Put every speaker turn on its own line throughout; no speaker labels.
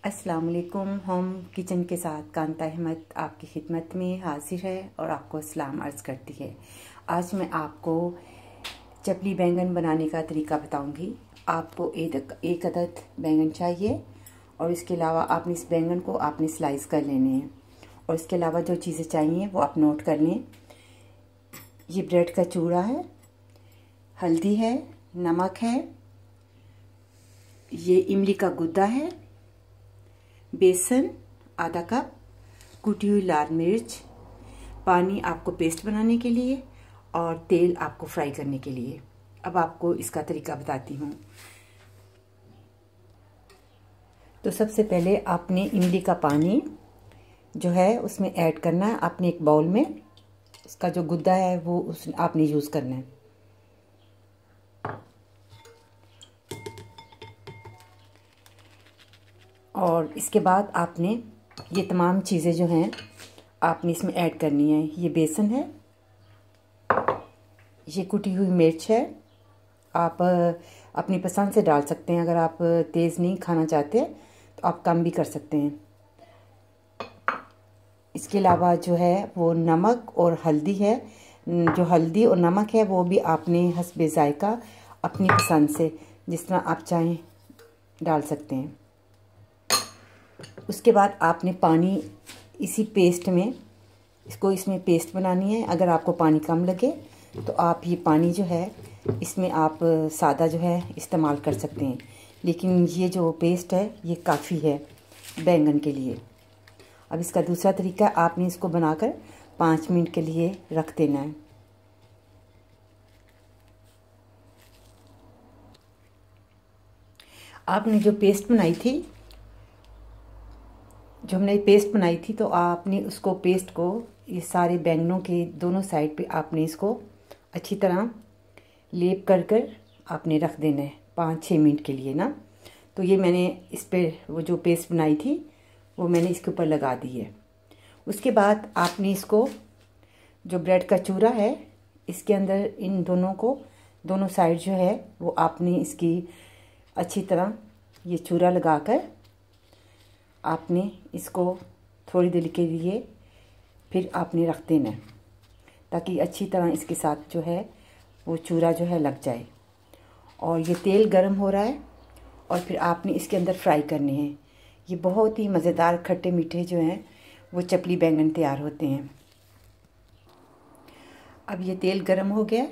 अस्सलाम वालेकुम। Home kitchen के साथ कांता अहमद आपकी खिदमत में हाजिर है और आपको सलाम अर्ज़ करती है। आज मैं आपको चपली बैंगन बनाने का तरीका बताऊंगी। आपको एक अदद बैंगन चाहिए और इसके अलावा आपने इस बैंगन को आपने स्लाइस कर लेने हैं और इसके अलावा जो चीज़ें चाहिए वो आप नोट कर लें। ये ब्रेड का चूरा है, हल्दी है, नमक है, ये इमली का गुद्दा है, बेसन आधा कप, कुटी हुई लाल मिर्च, पानी आपको पेस्ट बनाने के लिए और तेल आपको फ्राई करने के लिए। अब आपको इसका तरीका बताती हूँ। तो सबसे पहले आपने इमली का पानी जो है उसमें ऐड करना है। आपने एक बाउल में उसका जो गुद्दा है वो आपने यूज़ करना है। और इसके बाद आपने ये तमाम चीज़ें जो हैं आपने इसमें ऐड करनी है। ये बेसन है, ये कुटी हुई मिर्च है, आप अपनी पसंद से डाल सकते हैं। अगर आप तेज़ नहीं खाना चाहते तो आप कम भी कर सकते हैं। इसके अलावा जो है वो नमक और हल्दी है। जो हल्दी और नमक है वो भी आपने हस्बे ज़ायका अपनी पसंद से जिस तरह आप चाहें डाल सकते हैं। उसके बाद आपने पानी इसी पेस्ट में इसमें पेस्ट बनानी है। अगर आपको पानी कम लगे तो आप ये पानी जो है इसमें आप सादा जो है इस्तेमाल कर सकते हैं, लेकिन ये जो पेस्ट है ये काफ़ी है बैंगन के लिए। अब इसका दूसरा तरीका, आपने इसको बनाकर 5 मिनट के लिए रख देना है। आपने जो हमने पेस्ट बनाई थी तो आपने उसको पेस्ट को ये सारे बैंगनों के दोनों साइड पे आपने इसको अच्छी तरह लेप कर आपने रख देना है 5-6 मिनट के लिए ना। तो ये मैंने इस पे वो जो पेस्ट बनाई थी वो मैंने इसके ऊपर लगा दी है। उसके बाद आपने इसको जो ब्रेड का चूरा है इसके अंदर इन दोनों साइड जो है वो आपने इसकी अच्छी तरह ये चूरा लगाकर आपने इसको थोड़ी देर के लिए फिर आपने रख देना है ताकि अच्छी तरह इसके साथ जो है वो चूरा जो है लग जाए। और ये तेल गरम हो रहा है और फिर आपने इसके अंदर फ्राई करने हैं। ये बहुत ही मज़ेदार खट्टे मीठे जो हैं वो चपली बैंगन तैयार होते हैं। अब ये तेल गरम हो गया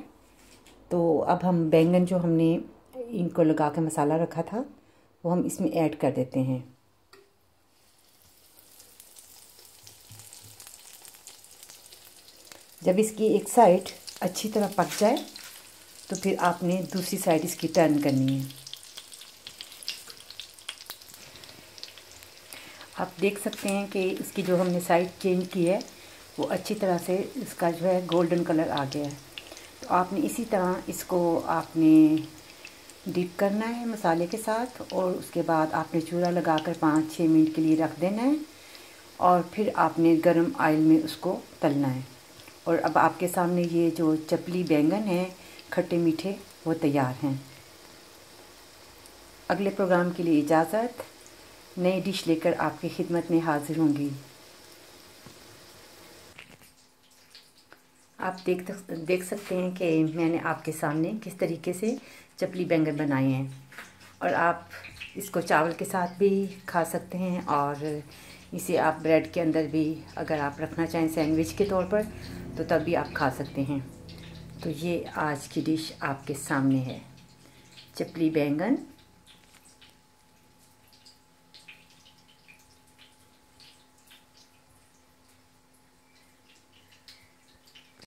तो अब हम बैंगन जो हमने इनको लगा के मसाला रखा था वो हम इसमें ऐड कर देते हैं। जब इसकी एक साइड अच्छी तरह पक जाए तो फिर आपने दूसरी साइड इसकी टर्न करनी है। आप देख सकते हैं कि इसकी जो हमने साइड चेंज की है वो अच्छी तरह से इसका जो है गोल्डन कलर आ गया है। तो आपने इसी तरह इसको आपने डिप करना है मसाले के साथ और उसके बाद आपने चूरा लगाकर 5-6 मिनट के लिए रख देना है और फिर आपने गरम ऑयल में उसको तलना है। और अब आपके सामने ये जो चपली बैंगन हैं खट्टे मीठे वो तैयार हैं। अगले प्रोग्राम के लिए इजाज़त। नई डिश लेकर आपकी खिदमत में हाजिर होंगी। आप देख सकते हैं कि मैंने आपके सामने किस तरीके से चपली बैंगन बनाए हैं और आप इसको चावल के साथ भी खा सकते हैं और इसे आप ब्रेड के अंदर भी अगर आप रखना चाहें सैंडविच के तौर पर तो तब भी आप खा सकते हैं। तो ये आज की डिश आपके सामने है, चपली बैंगन